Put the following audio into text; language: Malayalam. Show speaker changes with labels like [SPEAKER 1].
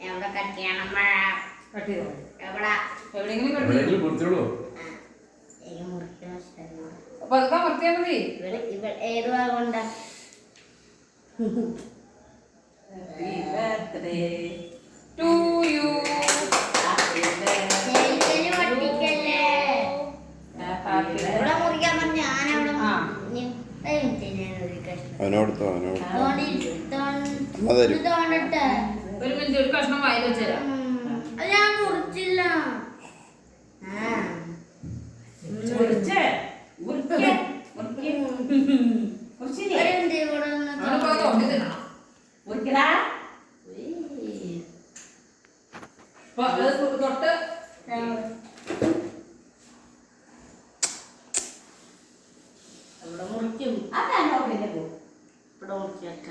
[SPEAKER 1] എവിടെ കട്ട് ചെയ്യണം?
[SPEAKER 2] കട്ട് ചെയ്തോ?
[SPEAKER 1] എവിടെ?
[SPEAKER 2] എവിടെയെങ്കിലും കട്ട് ചെയ്തോ?
[SPEAKER 3] കൊടുത്തോളൂ.
[SPEAKER 1] എനിക്ക് മുറിക്കാൻ ഇഷ്ടമല്ല.
[SPEAKER 2] അപ്പൊ അതൊക്കെ വൃത്തിയാ മതി.
[SPEAKER 1] ഏത് ഭാഗമുണ്ട?
[SPEAKER 2] Happy birthday to you.
[SPEAKER 1] ഇവിടെ മുറിക്കാൻ പറഞ്ഞ ഞാനവിടെ
[SPEAKER 3] അവനോടത്തോ
[SPEAKER 1] തോന്നിട്ട്
[SPEAKER 2] ഒരു മിനിറ്റ്, ഒരു കഷ്ണം വായിൽ വെച്ചുതരാം.
[SPEAKER 1] അത് ഞാൻ മുറിച്ചില്ല.
[SPEAKER 2] തൊട്ട്
[SPEAKER 1] ഇവിടെ മുറിക്കും. അതാണോ ഇവിടെ മുറിച്ചേക്ക